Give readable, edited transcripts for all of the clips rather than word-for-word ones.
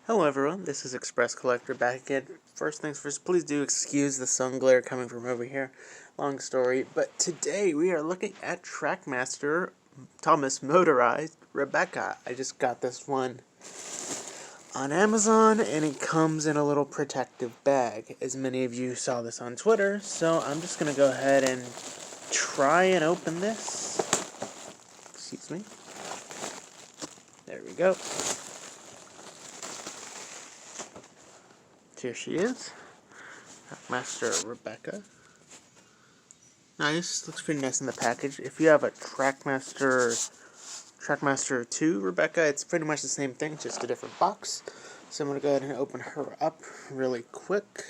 Hello everyone, this is Express Collector back again. First things first, please do excuse the sun glare coming from over here. Long story, but today we are looking at Trackmaster Thomas Motorized Rebecca. I just got this one on Amazon and it comes in a little protective bag. As many of you saw this on Twitter, so I'm just going to go ahead and try and open this. Excuse me. There we go. Here she is, Master Rebecca. Nice, looks pretty nice in the package. If you have a Trackmaster 2 Rebecca, it's pretty much the same thing, just a different box. So I'm going to go ahead and open her up really quick.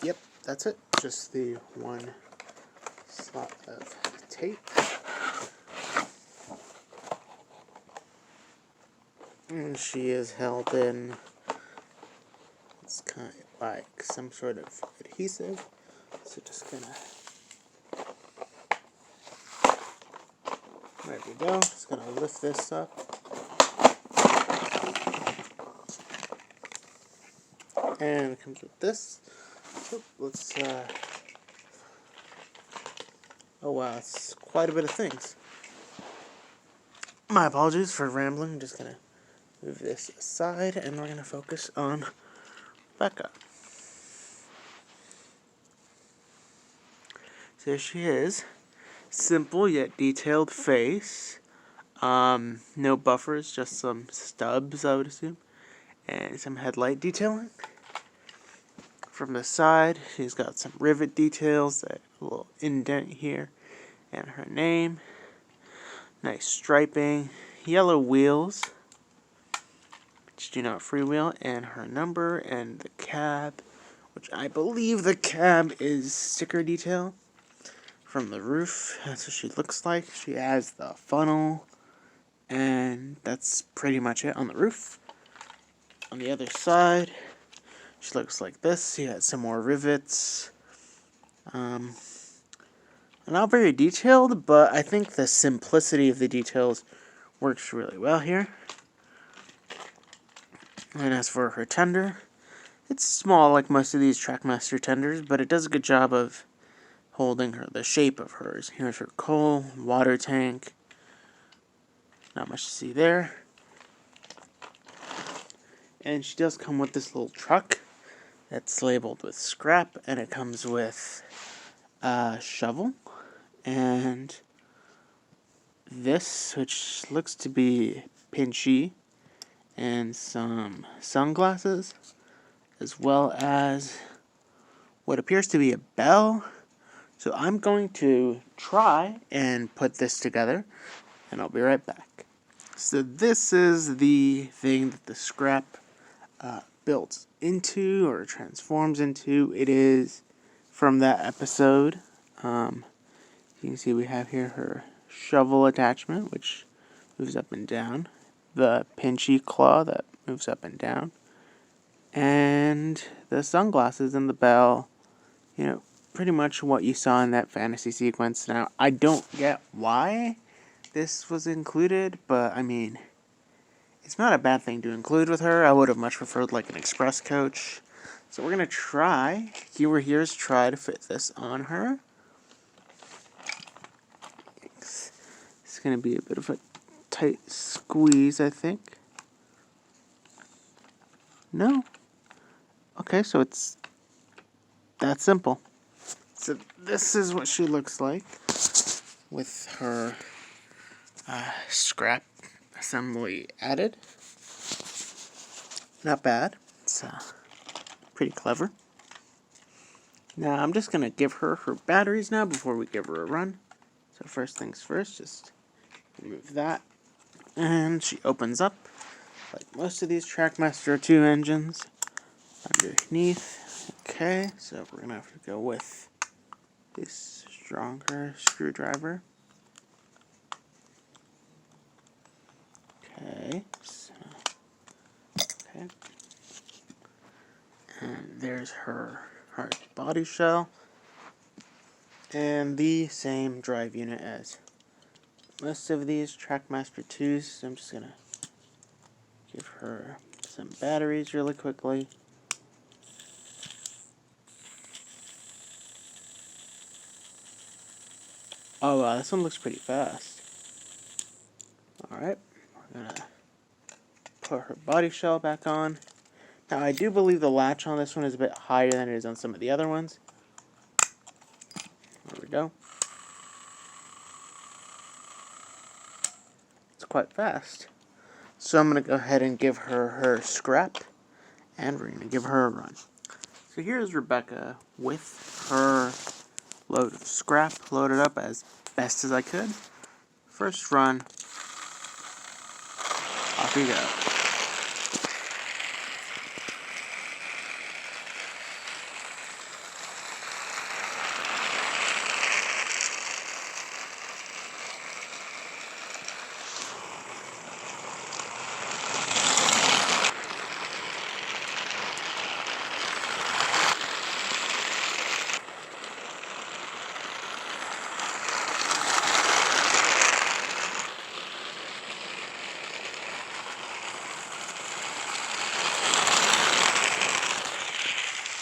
Yep, that's it. Just the one slot of tape. And she is held in, it's kind of like some sort of adhesive. So just gonna, there we go. Just gonna lift this up. And it comes with this. So let's, oh wow, it's quite a bit of things. My apologies for rambling. I'm just gonna move this aside and we're gonna focus on Becca. So here she is. Simple yet detailed face. No buffers, just some stubs, I would assume. And some headlight detailing. From the side, she's got some rivet details, a little indent here, and her name. Nice striping. Yellow wheels, which do not freewheel, and her number, and the cab, which I believe the cab is sticker detail. From the roof, that's what she looks like. She has the funnel, and that's pretty much it on the roof. On the other side, she looks like this. She has some more rivets. Not very detailed, but I think the simplicity of the details works really well here. And as for her tender, it's small like most of these Trackmaster tenders, but it does a good job of holding the shape of hers. Here's her coal, water tank. Not much to see there. And she does come with this little truck that's labeled with scrap, and it comes with a shovel and this, which looks to be pinchy, and some sunglasses, as well as what appears to be a bell. So I'm going to try and put this together, and I'll be right back. So this is the thing that the scrap builds into or transforms into. It is from that episode. You can see we have here her shovel attachment, which moves up and down. The pinchy claw that moves up and down. And the sunglasses and the bell. You know, pretty much what you saw in that fantasy sequence. Now, I don't get why this was included, but I mean, it's not a bad thing to include with her. I would have much preferred like an express coach. So we're going to try, here's try to fit this on her. It's going to be a bit of a tight squeeze, I think. No? Okay, so it's that simple. So this is what she looks like with her scrap assembly added. Not bad. It's pretty clever. Now I'm just going to give her batteries now before we give her a run. So first things first, just remove that. And she opens up like most of these Trackmaster 2 engines underneath. Okay, so we're going to have to go with this stronger screwdriver. Okay, so, okay. And there's her hard body shell. And the same drive unit as Most of these Trackmaster 2s, so I'm just gonna give her some batteries really quickly. Oh wow, this one looks pretty fast. Alright, we're gonna put her body shell back on. Now I do believe the latch on this one is a bit higher than it is on some of the other ones. There we go. It's quite fast. So I'm going to go ahead and give her her scrap, and we're going to give her a run. So here's Rebecca with her load of scrap loaded up as best as I could. First run, off we go.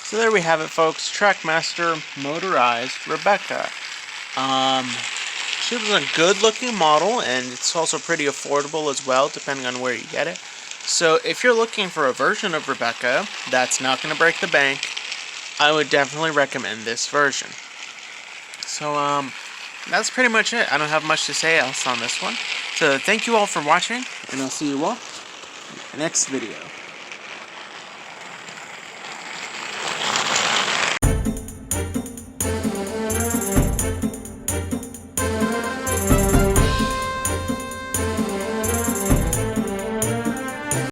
So there we have it, folks. Trackmaster Motorized Rebecca. She was a good-looking model, and it's also pretty affordable as well, depending on where you get it. So if you're looking for a version of Rebecca that's not going to break the bank, I would definitely recommend this version. So that's pretty much it. I don't have much to say else on this one. So thank you all for watching, and I'll see you all in the next video.